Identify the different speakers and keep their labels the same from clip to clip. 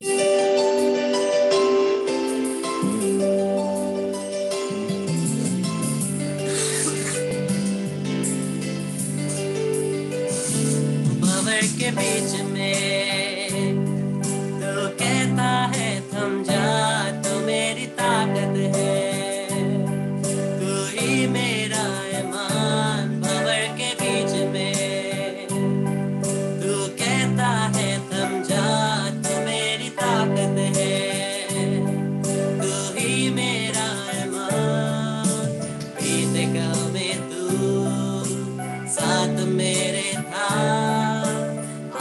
Speaker 1: भंवर के बीच में तू कहता है थम जा, तू मेरी ताकत है, तू ही मेरा ईमान। भंवर के बीच में तू कहता है थम जा, तू मेरी ताकत है, तू ही मेरा ईमान। बीते कल में तू साथ मेरे था,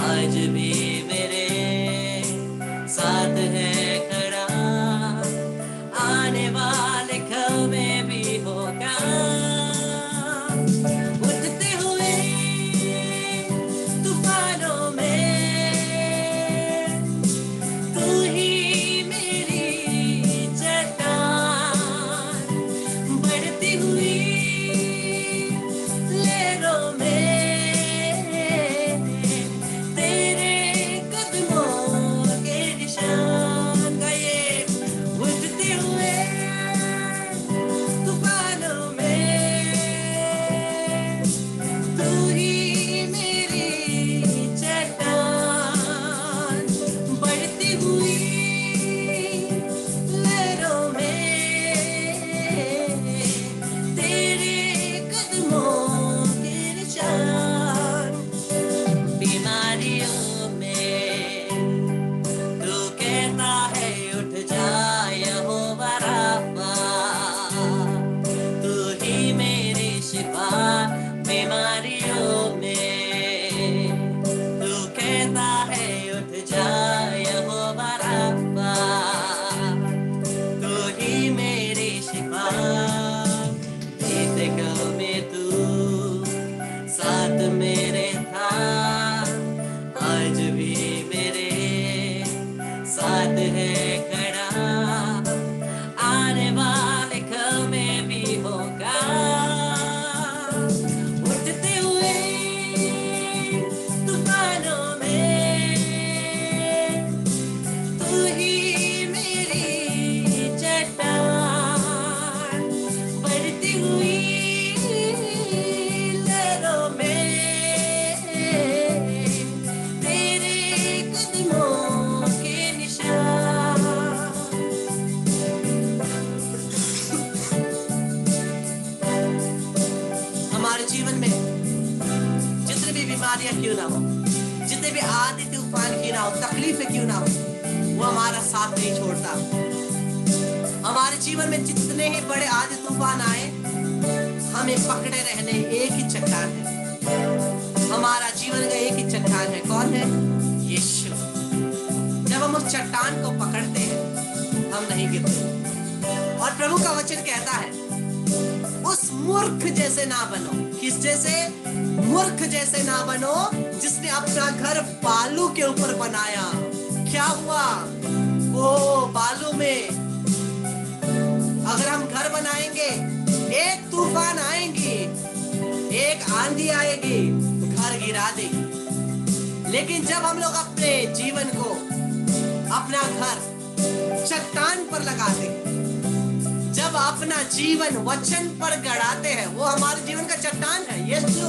Speaker 1: आज भी मेरे साथ है खड़ा, आने वाले कल में भी होगा। उठते हुए तूफानों में तू ही मेरी चट्टान, बढ़ती हुई लहरों में तेरे कदमों के निशान। गाइए, उठते हुए तूफानों में तू ही मेरी चट्टान, बढ़ती हुई लहरों में तेरे कदमों के निशान। बीमारियों में तू कहता है उठ जा, यहोवा राफा, तू ही मेरी शिफा। बीमारियों में तू कहता है उठ जा, यहोवा राफा, तू ही मेरी शिफा। बीते कल में तू साथ मेरे था, आज भी मेरे साथ है खड़ा, आने वाले कल में भी होगा। उठते हुए तूफानों में तू ही मेरी चट्टान, बढ़ती हुई लहरों में तेरे कदमों के निशान। हमारे जीवन में जितनी भी बीमारियां क्यों ना हो, जितने भी आंधी तूफान क्यों ना हो, तकलीफें क्यों ना हो, वो हमारा साथ नहीं छोड़ता। हमारे जीवन में जितने ही बड़े आंधी तूफान आए, हमें पकड़े रहने एक ही चट्टान है। हमारा जीवन का एक ही चट्टान है। कौन है? यीशु। जब हम उस चट्टान को पकड़ते हैं, हम नहीं गिरते। और प्रभु का वचन कहता है, उस मूर्ख जैसे ना बनो। किस जैसे? मूर्ख जैसे ना बनो, जिसने अपना घर बालू के ऊपर बनाया। क्या हुआ? वो बालू में अगर हम घर बनाएंगे, एक तूफान आएंगी, एक आंधी आएगी, घर गिरा देगी। लेकिन जब हम लोग अपने जीवन को, अपना घर चट्टान पर लगाते हैं, जब अपना जीवन वचन पर गड़ाते हैं, वो हमारे जीवन का चट्टान है यीशु।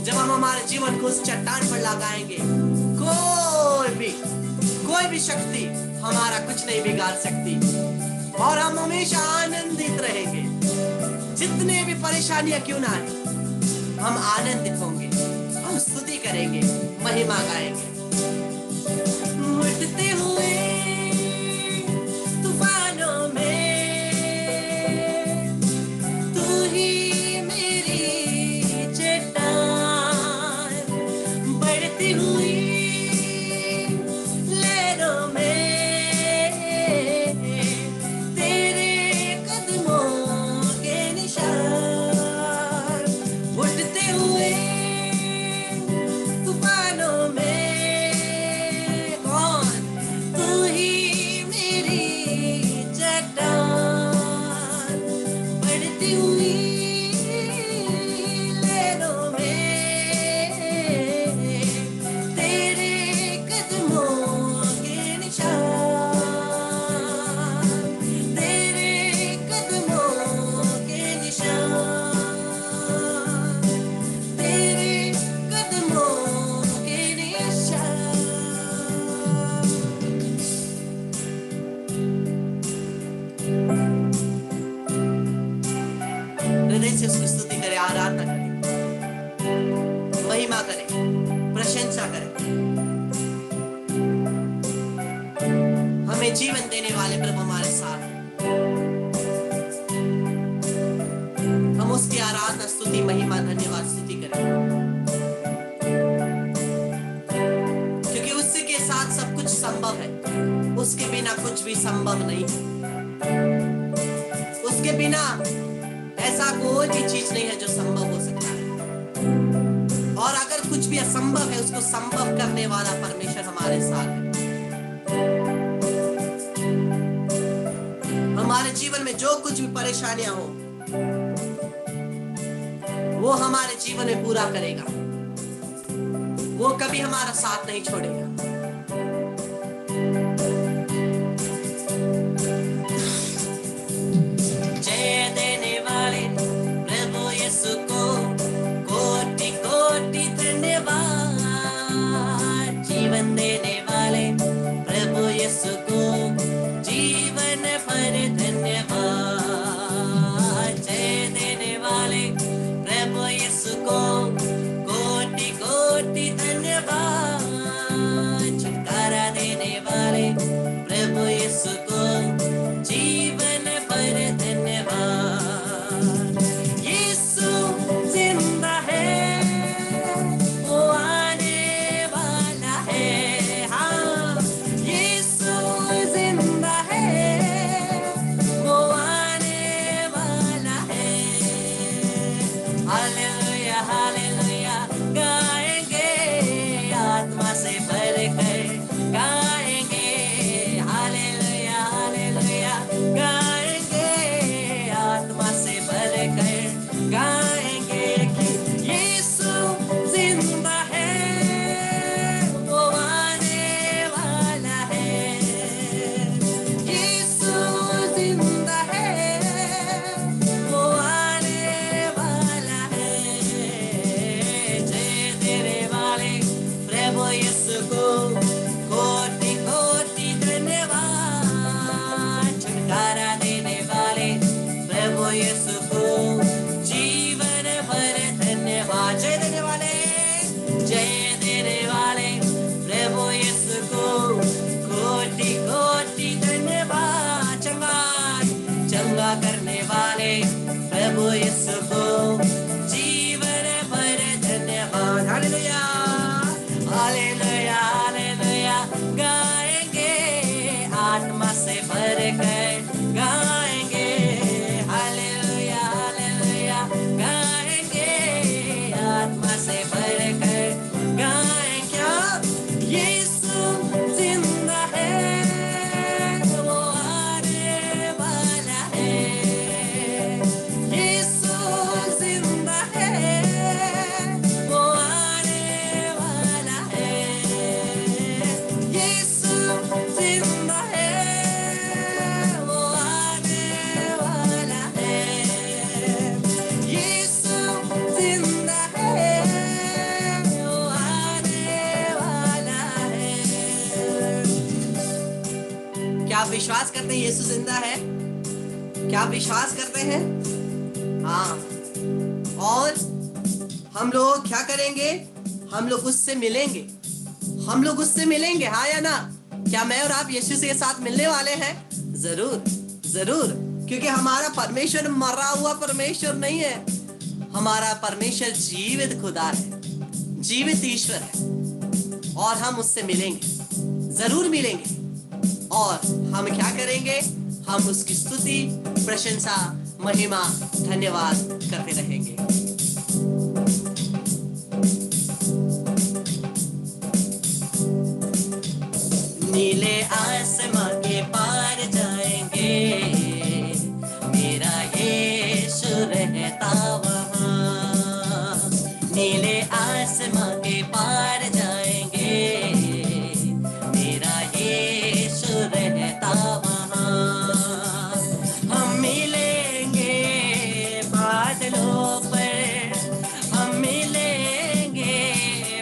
Speaker 1: जब हम हमारे जीवन को उस चट्टान पर लगाएंगे, कोई भी शक्ति हमारा कुछ नहीं बिगाड़ सकती, और हम हमेशा आनंदित रहेंगे। जितने भी परेशानियां क्यों ना आए, हम आनंदित होंगे, हम स्तुति करेंगे, महिमा गाएंगे। उठते हुए तूफानों में तू ही मेरी चट्टान, बढ़ती हुई लहरों में तेरे कदमों के निशान। उठते हुए तूफानों में कौन? तू ही मेरी चट्टान, बढ़ती हुई लहरों में तेरे करें। हमें जीवन देने वाले प्रभु हमारे साथ हैं। हम उसकी आराधना, स्तुति, महिमा, धन्यवाद, स्तुति करें, क्योंकि उसी के साथ सब कुछ संभव है। उसके बिना कुछ भी संभव नहीं है। उसके बिना ऐसा कोई भी चीज नहीं है जो संभव हो सकता है। और अगर कुछ भी असंभव है, उसको संभव करने वाला परमेश्वर हमारे साथ है। हमारे जीवन में जो कुछ भी परेशानियां हो, वो हमारे जीवन में पूरा करेगा। वो कभी हमारा साथ नहीं छोड़ेगा। जय देने वाले प्रभु यीशु को कोटि कोटि धन्यवाद। जीवन देने वाले प्रभु यीशु को जीवन भर धन्यवाद। जय देने वाले प्रभु यीशु को कोटि कोटि धन्यवाद। छुटकारा देने वाले प्रभु यीशु को जीवन भर धन्यवाद। यीशु जिंदा है, वो आने वाला है। हाँ, यीशु जिंदा है, वो आने वाला है। हालेलुया हालेलुया गाएंगे, आत्मा से भरकर गाएंगे। हालेलुया हालेलुया गाएंगे, आत्मा से भरकर गाएंगे कि यीशु जिंदा है, वो आने वाला है। यीशु जिंदा है, वो आने वाला है। जय देने वाले प्रभु यीशु को कोटि कोटि धन्यवाद। छुटकारा देने वाले प्रभु यीशु को जीवन भर धन्यवाद। जय देने वाले, जय देने वाले प्रभु यीशु को कोटि कोटि धन्यवाद। चंगा करने वाले प्रभु यीशु को जीवन भर धन्यवाद। हालेलुया हालेलुया हालेलुया गाएंगे, आत्मा से भरकर गाएंगे। हालेलुया हालेलुया गाएंगे, आत्मा से भरकर गाएंगे। यीशु जिंदा है, वो आने वाला है। यीशु जिंदा है, वो आने वाला है। यीशु जिंदा है, वो आने वाला है। यीशु जिंदा है, वो आने वाला है। क्या आप विश्वास करते हैं यीशु जिंदा है? क्या आप विश्वास करते हैं? हाँ। और हम लोग क्या करेंगे? हम लोग उससे मिलेंगे। हम लोग उससे मिलेंगे, हाँ या ना? क्या मैं और आप यीशु के साथ मिलने वाले हैं? जरूर जरूर, क्योंकि हमारा परमेश्वर मरा हुआ परमेश्वर नहीं है। हमारा परमेश्वर जीवित खुदा है, जीवित ईश्वर है। और हम उससे मिलेंगे, जरूर मिलेंगे। और हम क्या करेंगे? हम उसकी स्तुति, प्रशंसा, महिमा, धन्यवाद करते रहेंगे। नीले आसमां के पार जाएंगे, मेरा यीशु रहता वहाँ। नीले आसमां के पार जाएंगे, मेरा यीशु रहता वहाँ। हम मिलेंगे बादलों पर, हम मिलेंगे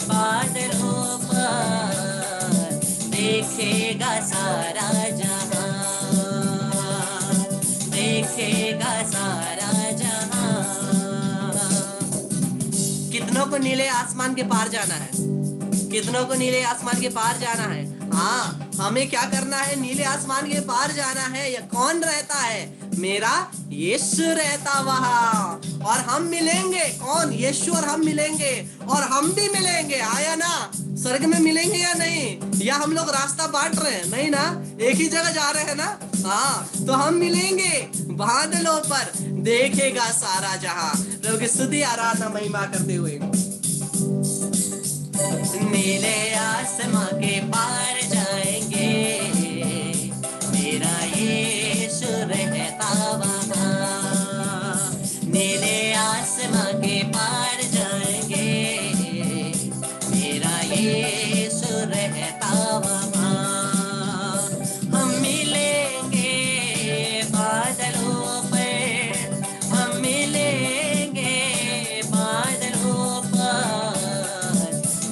Speaker 1: बादलों पर। देखेगा सारा जहां, देखेगा सारा जहां। कितनों को नीले आसमान के पार जाना है? कितनों को नीले आसमान के पार जाना है? हाँ, हमें क्या करना है? नीले आसमान के पार जाना है। या कौन रहता है? मेरा यीशु रहता वहां, और हम मिलेंगे। कौन? यीशु और हम मिलेंगे, और हम भी मिलेंगे। आया ना? स्वर्ग में मिलेंगे या नहीं? या हम लोग रास्ता बांट रहे हैं? नहीं ना, एक ही जगह जा रहे हैं ना। हाँ, तो हम मिलेंगे बादलों पर, देखेगा सारा जहां। लोग स्तुति आराधना महिमा करते हुए नीले आसमां के पार जाएंगे, मेरा यीशु रहता वहां। नीले आसमां के पार जाएंगे, मेरा यीशु रहता वहां। हम मिलेंगे बादलों पर, हम मिलेंगे बादलों पर,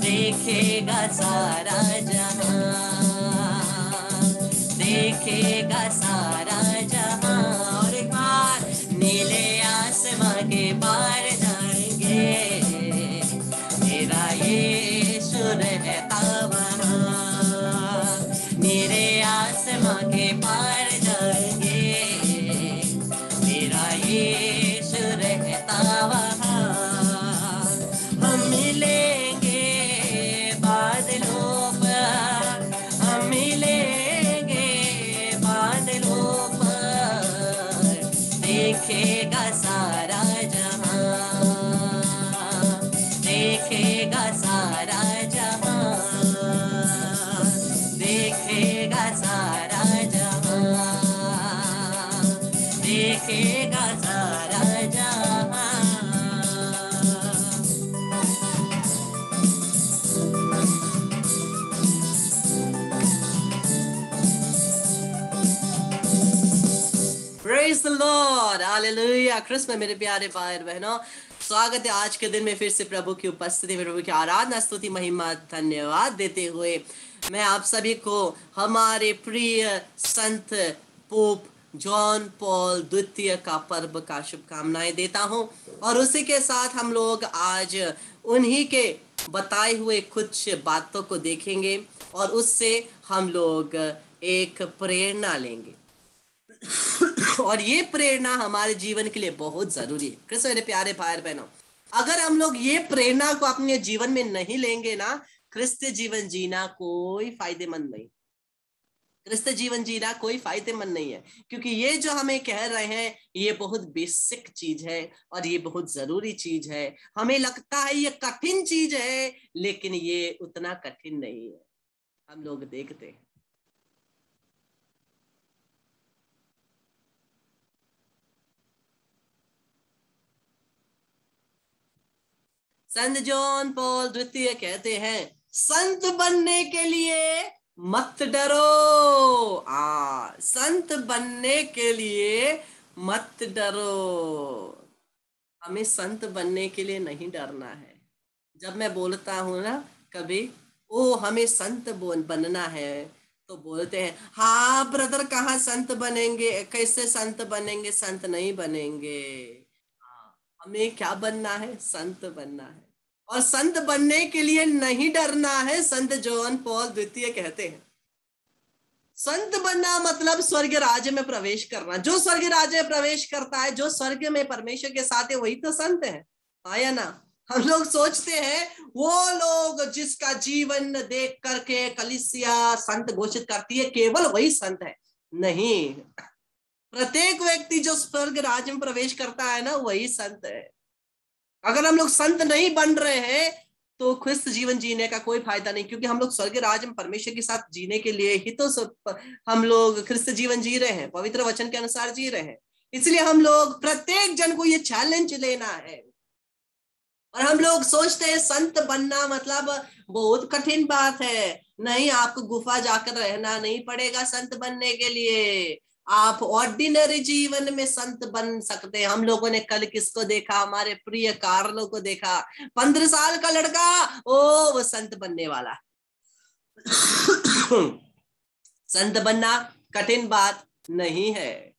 Speaker 1: देखेगा सारा जहां, देखेगा सारा जहां। और एक बार नीले आसमां के पार जाएंगे, मेरा यीशु रहता वहां। नीले आसमां के पार जाएंगे, मेरा यीशु रहता वहां। हम मिलेंगे बादलों पर, हम मिलेंगे बादलों पर, देखेगा सारा जहां, देखेगा सारा जहां, देखेगा सारा जहां, देखेगा सारा जहां। Praise the Lord, Hallelujah। Christmas मेरे प्यारे भाई और बहनों, स्वागत है आज के दिन में फिर से प्रभु की उपस्थिति में, प्रभु की आराधना स्तुति महिमा धन्यवाद देते हुए मैं आप सभी को हमारे प्रिय संत पोप जॉन पॉल द्वितीय का पर्व का शुभकामनाएं देता हूं। और उसी के साथ हम लोग आज उन्हीं के बताए हुए कुछ बातों को देखेंगे और उससे हम लोग एक प्रेरणा लेंगे। और ये प्रेरणा हमारे जीवन के लिए बहुत जरूरी है। कृष्ण मेरे प्यारे भाई बहनों, अगर हम लोग ये प्रेरणा को अपने जीवन में नहीं लेंगे ना, क्रिस्तीय जीवन जीना कोई फायदेमंद नहीं। क्रिस्तीय जीवन जीना कोई फायदेमंद नहीं है, क्योंकि ये जो हमें कह रहे हैं ये बहुत बेसिक चीज है और ये बहुत जरूरी चीज है। हमें लगता है ये कठिन चीज है, लेकिन ये उतना कठिन नहीं है। हम लोग देखते हैं संत जॉन पॉल द्वितीय कहते हैं, संत बनने के लिए मत डरो। संत बनने के लिए मत डरो। हमें संत बनने के लिए नहीं डरना है। जब मैं बोलता हूं ना कभी, ओ हमें संत बनना है, तो बोलते हैं हाँ ब्रदर कहाँ संत बनेंगे, कैसे संत बनेंगे, संत नहीं बनेंगे। हमें क्या बनना है? संत बनना है। और संत बनने के लिए नहीं डरना है। संत जॉन पॉल द्वितीय कहते हैं संत बनना मतलब स्वर्ग राज्य में प्रवेश करना। जो स्वर्ग राज्य में प्रवेश करता है, जो स्वर्ग में परमेश्वर के साथ है, वही तो संत है। आया ना? हम लोग सोचते हैं वो लोग जिसका जीवन देख करके कलीसिया संत घोषित करती है, केवल वही संत है। नहीं, प्रत्येक व्यक्ति जो स्वर्ग राज्य में प्रवेश करता है ना, वही संत है। अगर हम लोग संत नहीं बन रहे हैं तो ख्रिस्त जीवन जीने का कोई फायदा नहीं, क्योंकि हम लोग स्वर्ग राज्य में परमेश्वर के साथ जीने के लिए ही तो हम लोग ख्रिस्त जीवन जी रहे हैं, पवित्र वचन के अनुसार जी रहे हैं। इसलिए हम लोग प्रत्येक जन को ये चैलेंज लेना है। और हम लोग सोचते हैं संत बनना मतलब बहुत कठिन बात है। नहीं, आपको गुफा जाकर रहना नहीं पड़ेगा संत बनने के लिए। आप ऑर्डिनरी जीवन में संत बन सकते हैं। हम लोगों ने कल किसको देखा? हमारे प्रिय कार्लो को देखा। 15 साल का लड़का, ओ वो संत बनने वाला। संत बनना कठिन बात नहीं है,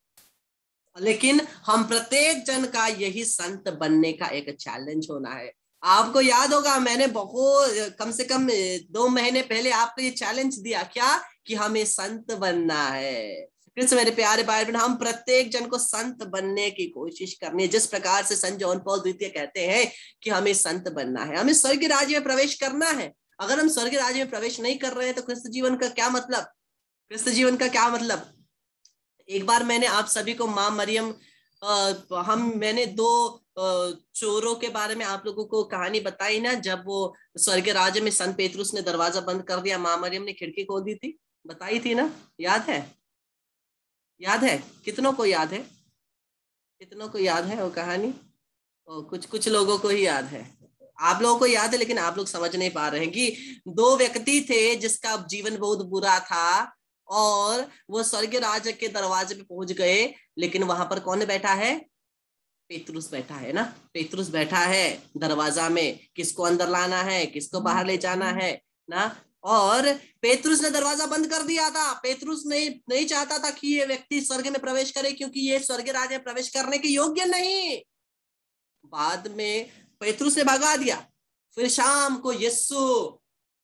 Speaker 1: लेकिन हम प्रत्येक जन का यही संत बनने का एक चैलेंज होना है। आपको याद होगा मैंने बहुत कम से कम 2 महीने पहले आपको ये चैलेंज दिया क्या, कि हमें संत बनना है। कृष्ण मेरे प्यारे भाई बहन, हम प्रत्येक जन को संत बनने की कोशिश करनी है, जिस प्रकार से संत जॉन पॉल द्वितीय कहते हैं कि हमें संत बनना है, हमें स्वर्ग राज्य में प्रवेश करना है। अगर हम स्वर्ग राज्य में प्रवेश नहीं कर रहे हैं तो क्रिस्त जीवन का क्या मतलब, क्रिस्त जीवन का क्या मतलब। एक बार मैंने आप सभी को माँ मरियम, मैंने 2 चोरों के बारे में आप लोगों को कहानी बताई ना, जब वो स्वर्ग राज्य में संत पेतरुस ने दरवाजा बंद कर दिया, माँ मरियम ने खिड़की खोल दी थी, बताई थी ना, याद है? याद है? कितनों को याद है? कितनों को याद है वो कहानी? कुछ कुछ लोगों को ही याद है। आप लोगों को याद है, लेकिन आप लोग समझ नहीं पा रहे हैं कि 2 व्यक्ति थे जिसका जीवन बहुत बुरा था, और वो स्वर्ग राज्य के दरवाजे पे पहुंच गए, लेकिन वहां पर कौन बैठा है? पेतरुस बैठा है ना, पेतरुस बैठा है दरवाजा में, किसको अंदर लाना है, किसको बाहर ले जाना है ना। और पेतरुस ने दरवाजा बंद कर दिया था, पेतरुस नहीं नहीं चाहता था कि ये व्यक्ति स्वर्ग में प्रवेश करे, क्योंकि ये स्वर्ग राज्य में प्रवेश करने के योग्य नहीं। बाद में पेतरुस ने भगा दिया। फिर शाम को यीशु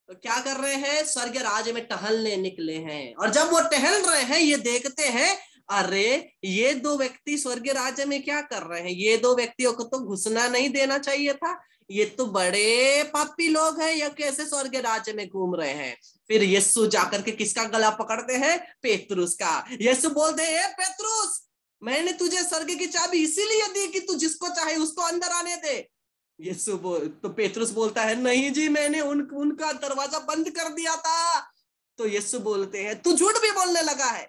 Speaker 1: तो क्या कर रहे हैं, स्वर्ग राज्य में टहलने निकले हैं, और जब वो टहल रहे हैं ये देखते हैं, अरे ये 2 व्यक्ति स्वर्ग राज्य में क्या कर रहे हैं, ये 2 व्यक्तियों को तो घुसना नहीं देना चाहिए था, ये तो बड़े पापी लोग हैं, ये कैसे स्वर्ग राज्य में घूम रहे हैं। फिर यीशु जाकर के किसका गला पकड़ते हैं? पेतरुस का। यीशु बोलते हैं, पेतरुस मैंने तुझे स्वर्ग की चाबी इसीलिए दी कि तू जिसको चाहे उसको अंदर आने दे। यीशु तो पेतरुस बोलता है, नहीं जी, मैंने उनका दरवाजा बंद कर दिया था। तो यीशु बोलते हैं, तू झूठ भी बोलने लगा है,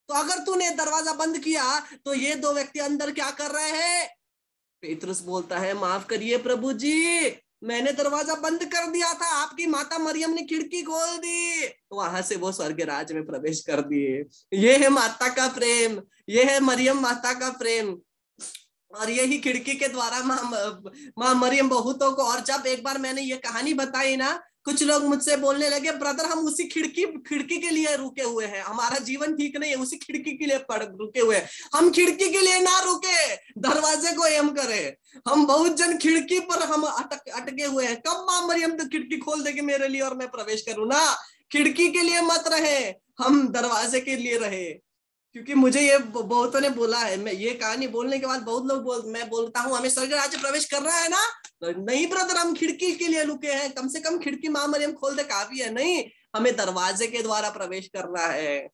Speaker 1: तो अगर तूने दरवाजा बंद किया तो ये 2 व्यक्ति अंदर क्या कर रहे हैं? पेतरुस बोलता है, माफ करिए प्रभु जी, मैंने दरवाजा बंद कर दिया था, आपकी माता मरियम ने खिड़की खोल दी, वहां से वो स्वर्ग राज्य में प्रवेश कर दिए। ये है माता का प्रेम, ये है मरियम माता का प्रेम। और यही खिड़की के द्वारा माँ मरियम बहुतों को, और जब एक बार मैंने ये कहानी बताई ना, कुछ लोग मुझसे बोलने लगे, ब्रदर हम उसी खिड़की के लिए रुके हुए हैं, हमारा जीवन ठीक नहीं है, उसी खिड़की के लिए रुके हुए हैं। हम खिड़की के लिए ना रुके, दरवाजे को एम करें। हम बहुत जन खिड़की पर हम अटके हुए हैं, कब माँ मरियम तो खिड़की खोल देगी मेरे लिए और मैं प्रवेश करूं ना। खिड़की के लिए मत रहे, हम दरवाजे के लिए रहे। क्योंकि मुझे ये बहुतों ने बोला है, मैं ये कहानी बोलने के बाद बहुत लोग मैं बोलता हूँ हमें स्वर्ग राज्य प्रवेश करना है ना, नहीं ब्रदर हम खिड़की के लिए रुके हैं, कम से कम खिड़की माँ मरियम खोल दे काफी है, नहीं हमें दरवाजे के द्वारा प्रवेश करना है।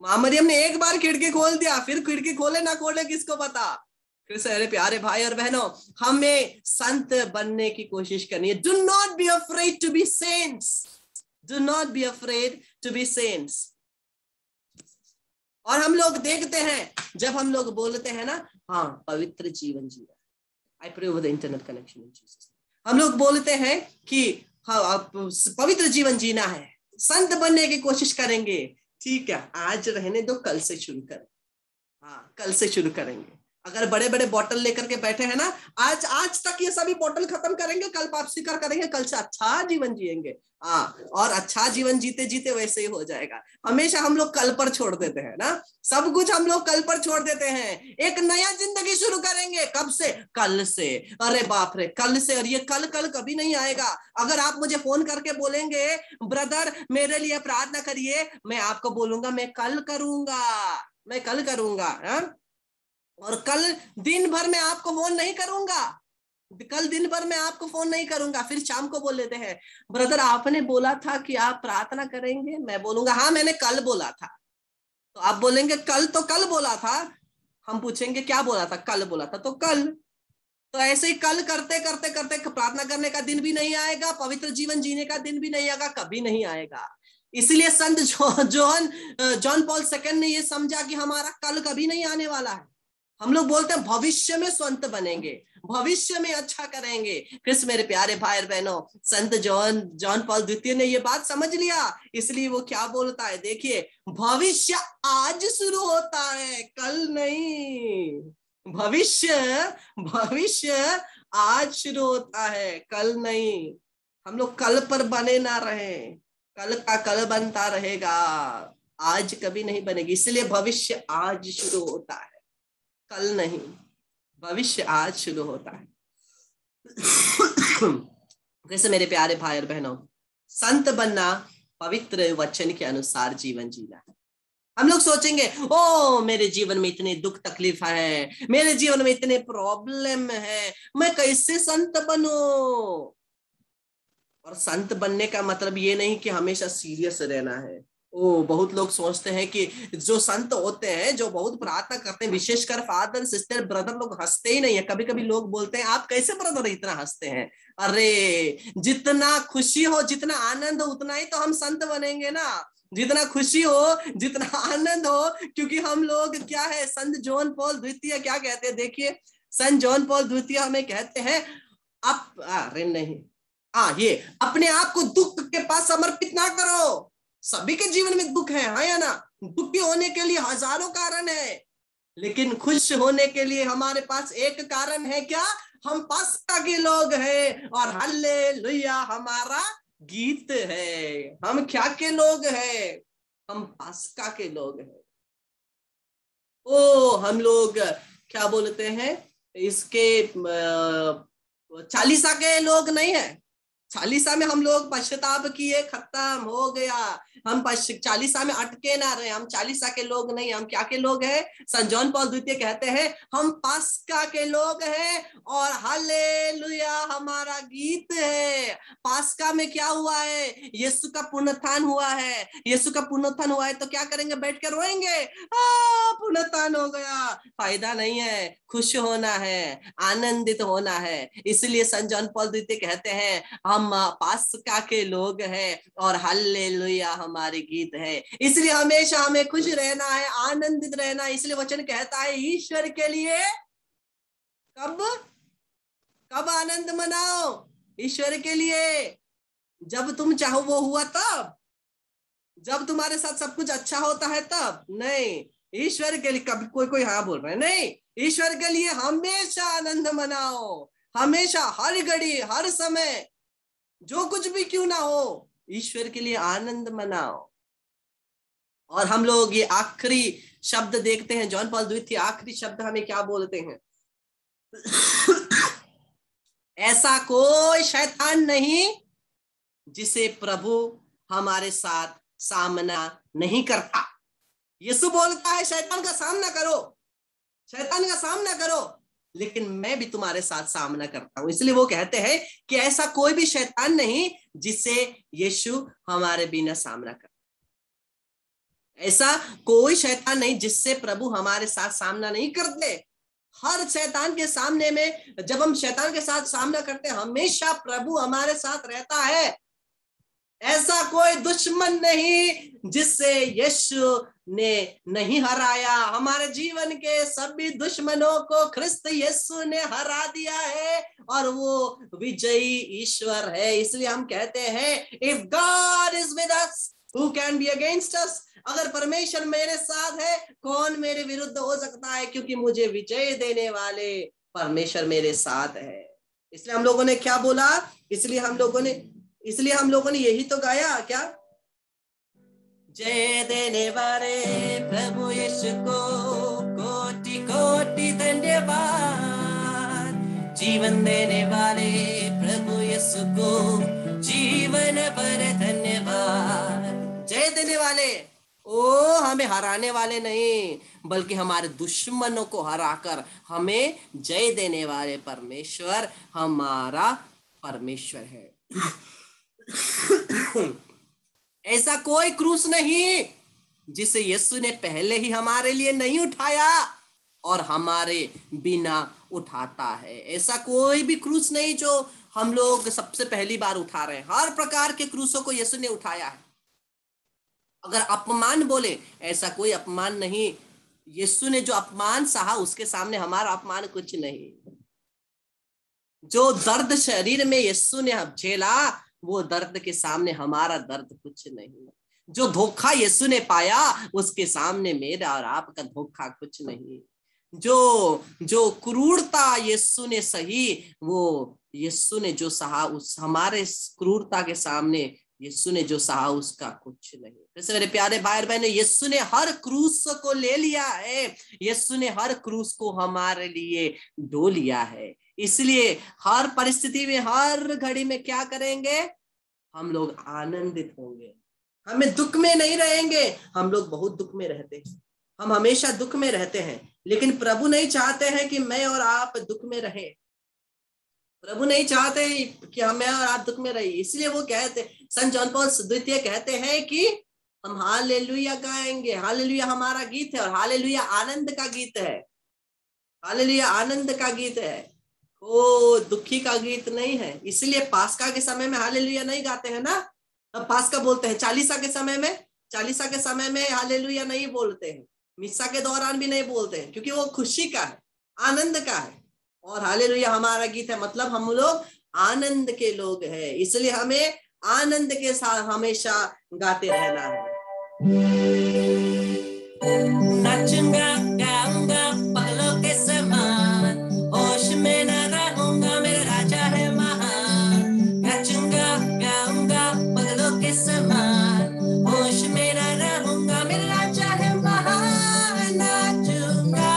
Speaker 1: माँ मरियम ने एक बार खिड़की खोल दिया, फिर खिड़की खोले ना खोले किसको पता। फिर से प्यारे भाई और बहनों, हमें संत बनने की कोशिश करनी है। Do not be afraid to be saints, do not be afraid to be saints. और हम लोग देखते हैं, जब हम लोग बोलते हैं ना, हाँ पवित्र जीवन जीना, I pray over the internet connection in Jesus, हम लोग बोलते हैं कि हाँ आप पवित्र जीवन जीना है, संत बनने की कोशिश करेंगे। ठीक है, आज रहने दो, कल से शुरू करें। हाँ कल से शुरू करेंगे। अगर बड़े बड़े बोतल लेकर के बैठे हैं ना, आज आज तक ये सभी बोतल खत्म करेंगे, कल पाप स्वीकार करेंगे, कल से अच्छा जीवन जिएंगे। हाँ, और अच्छा जीवन जीते जीते वैसे ही हो जाएगा। हमेशा हम लोग कल पर छोड़ देते हैं ना, सब कुछ हम लोग कल पर छोड़ देते हैं। एक नया जिंदगी शुरू करेंगे, कब से? कल से। अरे बाप रे, कल से। और ये कल कल कभी नहीं आएगा। अगर आप मुझे फोन करके बोलेंगे, ब्रदर मेरे लिए प्रार्थना करिए, मैं आपको बोलूंगा मैं कल करूंगा, मैं कल करूंगा। हा? और कल दिन भर मैं आपको फोन नहीं करूंगा, कल दिन भर मैं आपको फोन नहीं करूंगा। फिर शाम को बोल लेते हैं, ब्रदर आपने बोला था कि आप प्रार्थना करेंगे, मैं बोलूंगा हाँ मैंने कल बोला था। तो आप बोलेंगे कल तो कल बोला था, हम पूछेंगे क्या बोला था? कल बोला था, तो कल। तो ऐसे ही कल करते करते करते प्रार्थना करने का दिन भी नहीं आएगा, पवित्र जीवन जीने का दिन भी नहीं आएगा, कभी नहीं आएगा। इसलिए संत जॉन पॉल सेकंड ने ये समझा कि हमारा कल कभी नहीं आने वाला है। हम लोग बोलते हैं भविष्य में संत बनेंगे, भविष्य में अच्छा करेंगे। कृष्ण मेरे प्यारे भाई और बहनों, संत जॉन पॉल द्वितीय ने ये बात समझ लिया, इसलिए वो क्या बोलता है, देखिए, भविष्य आज शुरू होता है, कल नहीं। भविष्य भविष्य आज शुरू होता है, कल नहीं। हम लोग कल पर बने ना रहे, कल का कल बनता रहेगा, आज कभी नहीं बनेगी। इसलिए भविष्य आज शुरू होता है, कल नहीं। भविष्य आज शुरू होता है। कैसे मेरे प्यारे भाई और बहनों, संत बनना पवित्र वचन के अनुसार जीवन जीना है। हम लोग सोचेंगे ओ मेरे जीवन में इतने दुख तकलीफ है, मेरे जीवन में इतने प्रॉब्लम है, मैं कैसे संत बनूं। और संत बनने का मतलब ये नहीं कि हमेशा सीरियस रहना है। बहुत लोग सोचते हैं कि जो संत होते हैं, जो बहुत प्रार्थना करते हैं, विशेषकर फादर सिस्टर ब्रदर, लोग हंसते ही नहीं है। कभी कभी लोग बोलते हैं आप कैसे ब्रदर इतना हंसते हैं। अरे जितना खुशी हो, जितना आनंद हो, उतना ही तो हम संत बनेंगे ना। जितना खुशी हो, जितना आनंद हो, क्योंकि हम लोग क्या है, संत जॉन पॉल द्वितीय क्या कहते हैं, देखिए संत जॉन पॉल द्वितीय हमें कहते हैं अरे नहीं, ये अपने आप को दुख के पास समर्पित ना करो। सभी के जीवन में दुख है, हाँ या ना। दुखी होने के लिए हजारों कारण है, लेकिन खुश होने के लिए हमारे पास एक कारण है, क्या? हम पास्का के लोग हैं और हालेलुया हमारा गीत है। हम क्या के लोग हैं? हम पास्का के लोग हैं। हम लोग क्या बोलते हैं इसके, चालीसा के लोग नहीं है। चालीसा में हम लोग पश्चाताप किए, खत्म हो गया। हम चालीसा में अटके ना रहे। हम चालीसा के लोग नहीं, हम क्या के लोग हैं? संत जॉन पॉल द्वितीय कहते हैं हम पास्का के लोग हैं और हालेलुया हमारा गीत है। पास्का में क्या हुआ है? यीशु का पुनरुत्थान हुआ है। यीशु का पुनरुत्थान हुआ है तो क्या करेंगे? बैठ कर रोएंगे, पुनरुत्थान हो गया। फायदा नहीं है, खुश होना है, आनंदित होना है। इसलिए संत जॉन पॉल द्वितीय कहते हैं हम पास्का के लोग हैं और हालेलुया हमारे गीत है। इसलिए हमेशा हमें खुश रहना है, आनंदित रहना है। इसलिए वचन कहता है ईश्वर के लिए कब आनंद मनाओ? ईश्वर के लिए जब तुम चाहो वो हुआ तब, जब तुम्हारे साथ सब कुछ अच्छा होता है तब नहीं। ईश्वर के लिए कभी कोई हाँ बोल रहा है नहीं, ईश्वर के लिए हमेशा आनंद मनाओ। हमेशा, हर घड़ी, हर समय, जो कुछ भी क्यों ना हो, ईश्वर के लिए आनंद मनाओ। और हम लोग ये आखिरी शब्द देखते हैं, जॉन पॉल द्वितीय आखिरी शब्द हमें क्या बोलते हैं? ऐसा कोई शैतान नहीं जिसे प्रभु हमारे साथ सामना नहीं करता। यीशु बोलता है शैतान का सामना करो, शैतान का सामना करो, लेकिन मैं भी तुम्हारे साथ सामना करता हूं। इसलिए वो कहते हैं कि ऐसा कोई भी शैतान नहीं जिसे यीशु हमारे बिना सामना कर। ऐसा कोई शैतान नहीं जिससे प्रभु हमारे साथ सामना नहीं करते। हर शैतान के सामने में, जब हम शैतान के साथ सामना करते हैं, हमेशा प्रभु हमारे साथ रहता है। ऐसा कोई दुश्मन नहीं जिससे यीशु ने नहीं हराया। हमारे जीवन के सभी दुश्मनों को ख्रिस्त यीशु ने हरा दिया है और वो विजयी ईश्वर है। इसलिए हम कहते हैं if God is with us who can be against us. अगर परमेश्वर मेरे साथ है, कौन मेरे विरुद्ध हो सकता है? क्योंकि मुझे विजय देने वाले परमेश्वर मेरे साथ है। इसलिए हम लोगों ने क्या बोला? इसलिए हम लोगों ने यही तो गाया क्या? जय देने वाले प्रभु यीशु को कोटि कोटि धन्यवाद। जीवन देने वाले प्रभु यीशु को जीवन भर धन्यवाद। जय देने वाले, हमें हराने वाले नहीं, बल्कि हमारे दुश्मनों को हराकर हमें जय देने वाले परमेश्वर हमारा परमेश्वर है। ऐसा कोई क्रूस नहीं जिसे यीशु ने पहले ही हमारे लिए नहीं उठाया और हमारे बिना उठाता है। ऐसा कोई भी क्रूस नहीं जो हम लोग सबसे पहली बार उठा रहे हैं। हर प्रकार के क्रूसों को यीशु ने उठाया है। अगर अपमान बोले, ऐसा कोई अपमान नहीं। यीशु ने जो अपमान सहा उसके सामने हमारा अपमान कुछ नहीं। जो दर्द शरीर में यीशु ने झेला, वो दर्द के सामने हमारा दर्द कुछ नहीं। जो धोखा यीशु ने पाया, उसके सामने मेरा और आपका धोखा कुछ नहीं। जो क्रूरता यीशु ने सही, वो यीशु ने जो सहा, उस हमारे क्रूरता के सामने यीशु ने जो सहा उसका कुछ नहीं। जैसे मेरे प्यारे भाई बहन, यीशु ने हर क्रूस को ले लिया है। यीशु ने हर क्रूस को हमारे लिए ढो लिया है। इसलिए हर परिस्थिति में, हर घड़ी में क्या करेंगे? हम लोग आनंदित होंगे। हमें दुख में नहीं रहेंगे। हम लोग बहुत दुख में रहते हैं, हम हमेशा दुख में रहते हैं, लेकिन प्रभु नहीं चाहते हैं कि मैं और आप दुख में रहें। प्रभु नहीं चाहते कि हमें और आप दुख में रहिए। इसलिए वो कहते, संत जॉन पॉल द्वितीय कहते हैं कि हम हालेलुया गाएंगे। हालेलुया हमारा गीत है, और हालेलुया आनंद का गीत है। हालेलुया आनंद का गीत है, ओ दुखी का गीत नहीं है। इसलिए पास्का के समय में हालेलुया नहीं गाते हैं ना। अब पास्का बोलते हैं, चालीसा के समय में हालेलुया नहीं बोलते हैं, मिस्सा के दौरान भी नहीं बोलते हैं, क्योंकि वो खुशी का है, आनंद का है। और हालेलुया हमारा गीत है, मतलब हम लोग आनंद के लोग हैं। इसलिए हमें आनंद के साथ हमेशा गाते रहना है। नाचूंगा गाऊंगा पगलों के समान, होश में न रहूंगा, मेरा राजा है महान। नाचूंगा गाऊंगा पगलों के समान, होश में न रहूंगा, मेरा राजा है महान। नाचूंगा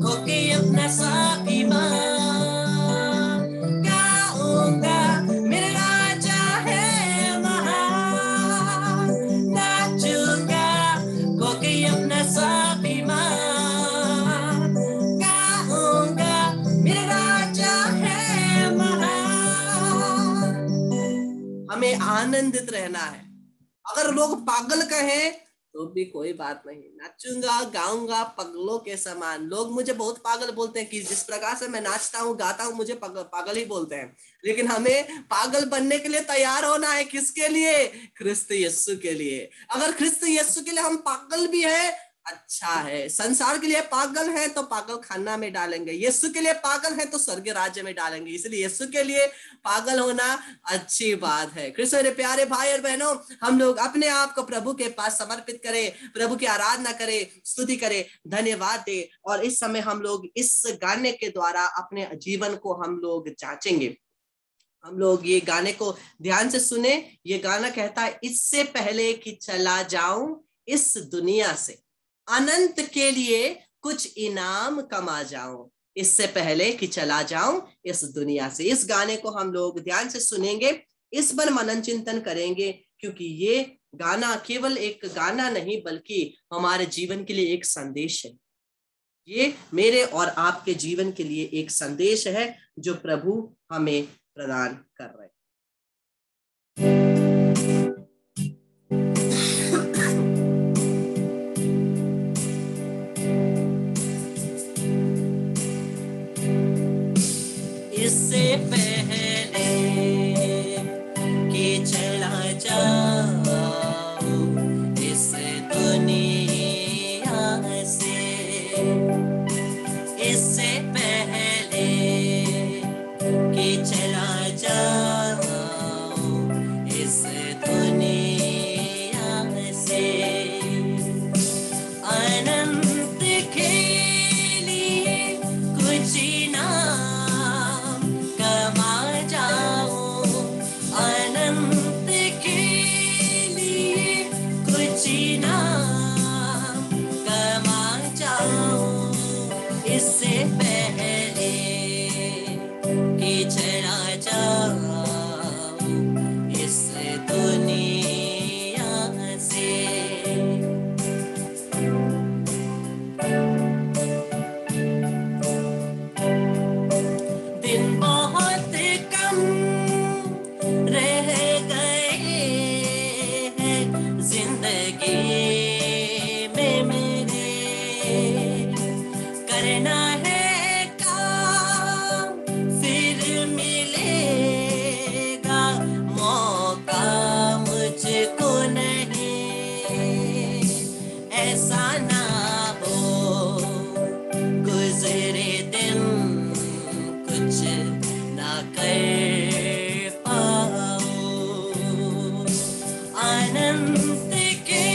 Speaker 1: खोके अपना स्वाभिमान, गाऊंगा मेरा राजा है महान। नाचूंगा खोके अपना स्वाभिमान, गाऊंगा मेरा राजा है महान। हमें आनंदित रहना है। अगर लोग पागल कहें तो भी कोई बात नहीं, नाचूंगा गाऊंगा पगलों के समान। लोग मुझे बहुत पागल बोलते हैं कि जिस प्रकार से मैं नाचता हूँ गाता हूँ, मुझे पागल ही बोलते हैं। लेकिन हमें पागल बनने के लिए तैयार होना है। किसके लिए? ख्रिस्त यीशु के लिए। अगर ख्रिस्त यीशु के लिए हम पागल भी हैं, अच्छा है। संसार के लिए पागल है तो पागल खाना में डालेंगे, यीशु के लिए पागल है तो स्वर्ग राज्य में डालेंगे। इसलिए यीशु के लिए पागल होना अच्छी बात है। कृष्ण रे प्यारे भाई और बहनों, हम लोग अपने आप को प्रभु के पास समर्पित करें, प्रभु की आराधना करें, स्तुति करें, धन्यवाद दे। और इस समय हम लोग इस गाने के द्वारा अपने जीवन को हम लोग जांचेंगे। हम लोग ये गाने को ध्यान से सुने। ये गाना कहता है, इससे पहले कि चला जाऊं इस दुनिया से, अनंत के लिए कुछ इनाम कमा जाऊं। इससे पहले कि चला जाऊं इस दुनिया से। इस गाने को हम लोग ध्यान से सुनेंगे, इस पर मनन चिंतन करेंगे, क्योंकि ये गाना केवल एक गाना नहीं बल्कि हमारे जीवन के लिए एक संदेश है। ये मेरे और आपके जीवन के लिए एक संदेश है जो प्रभु हमें प्रदान कर रहे हैं। इससे पहले कि चला जाऊं इस दुनिया से, इससे पहले कि चला जाऊं इस दुनिया से, अनंत के लिए कुछ इनाम कमा जाऊं, अनंत के लिए कुछ इनाम कमा जाऊं। इससे पहले कि चला जाऊं इस दुनिया से। दिन बहुत कम रह गए हैं जिंदगी में मेरे, करना है काम फिर मिलेगा मौका मुझको नहीं। ऐसा ना हो गुजरे दिन कुछ ना कर पाऊं, अनंत के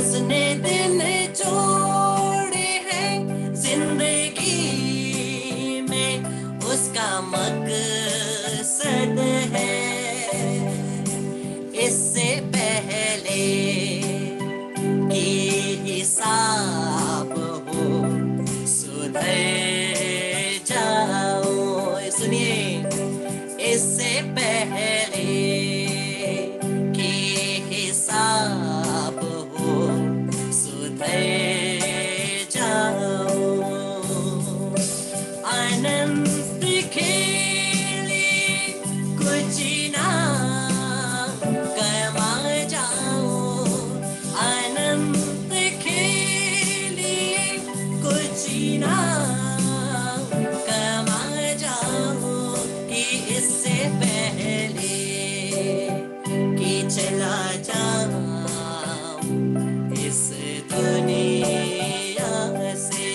Speaker 1: उसने दिन जोड़े हैं जिंदगी में, उसका मकसद है। इससे पहले कि हिसाब हो सुधर जाओ, सुनिए, इससे पहले कि हिसाब हो सुधर जाओ, अनंत खेले कुछ ना कमा जाओ, अनंत खेले कुछ ना कमा जाओ, कि इससे पहले कि चला जाओ इस दुनिया से।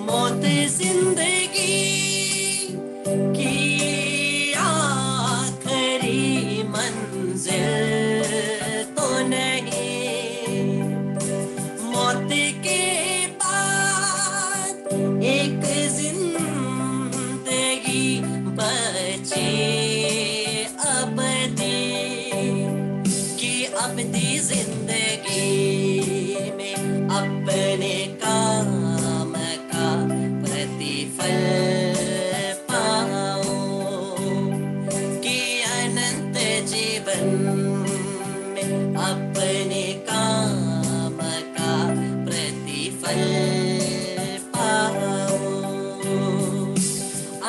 Speaker 1: मौत जिंदगी की आखिरी मंजिल तो नहीं, मौत के बाद एक जिंदगी बची अबदी, कि अबदी जिंदगी में अपने काम का प्रतिफल पाओ, कि अनंत जीवन में अपने काम का प्रतिफल पाओ,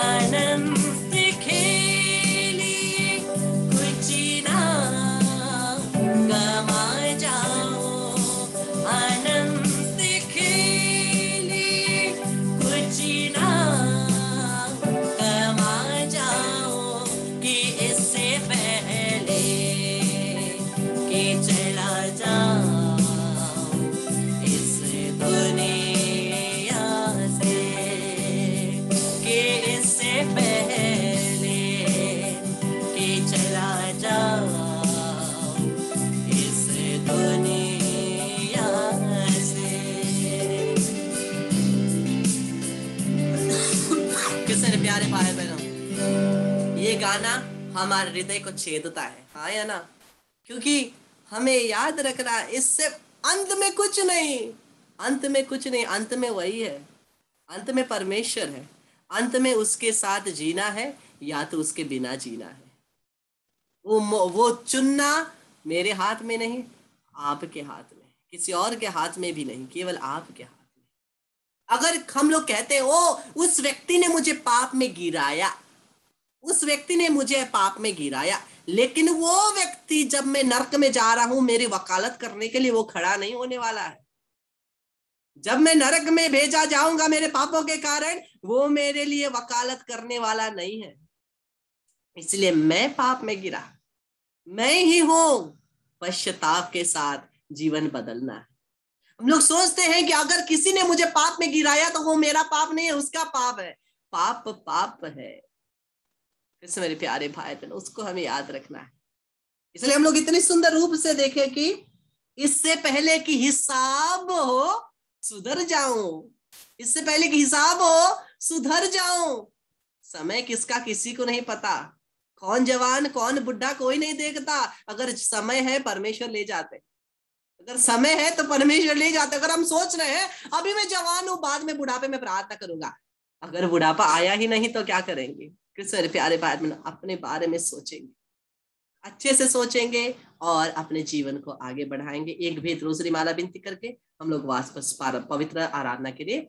Speaker 1: अनंत खेलिए कुछ ना गमा जाओ, अनंत खेलिए कुछ ना गमा जाओ, कि इससे पहले कि चला जाओ इस दुनिया से, कि इससे पहले कि चला जाओ इस दुनिया से। किसने प्यारे भाई बहनों, ये गाना हमारे हृदय को छेदता है, हाँ या ना? क्योंकि हमें याद रखना, इससे अंत में कुछ नहीं, अंत में कुछ नहीं, अंत में वही है, अंत में परमेश्वर है, अंत में उसके साथ जीना है या तो उसके बिना जीना है। वो चुनना मेरे हाथ में नहीं, आपके हाथ में, किसी और के हाथ में भी नहीं, केवल आपके हाथ में। अगर हम लोग कहते हैं ओ उस व्यक्ति ने मुझे पाप में गिराया, उस व्यक्ति ने मुझे पाप में गिराया, लेकिन वो व्यक्ति जब मैं नरक में जा रहा हूं मेरी वकालत करने के लिए वो खड़ा नहीं होने वाला है। जब मैं नरक में भेजा जाऊंगा मेरे पापों के कारण, वो मेरे लिए वकालत करने वाला नहीं है। इसलिए मैं पाप में गिरा, मैं ही हूं पश्चाताप के साथ जीवन बदलना है। हम लोग सोचते हैं कि अगर किसी ने मुझे पाप में गिराया तो वो मेरा पाप नहीं है, उसका पाप है। पाप पाप है। इससे मेरे प्यारे भाई बहन, उसको हमें याद रखना है। इसलिए हम लोग इतनी सुंदर रूप से देखें कि इससे पहले कि हिसाब हो सुधर जाऊं, इससे पहले कि हिसाब हो सुधर जाऊं। समय किसका किसी को नहीं पता, कौन जवान कौन बुढ़ा कोई नहीं देखता। अगर समय है परमेश्वर ले जाते, अगर समय है तो परमेश्वर ले जाते। अगर हम सोच रहे हैं अभी मैं जवान हूं बाद में बुढ़ापे में प्रार्थना करूंगा, अगर बुढ़ापा आया ही नहीं तो क्या करेंगे? कृष्ण प्यारे भाई बहन, अपने बारे में सोचेंगे, अच्छे से सोचेंगे और अपने जीवन को आगे बढ़ाएंगे। एक भेद रोजरी माला विनती करके हम लोग वापस पवित्र आराधना के लिए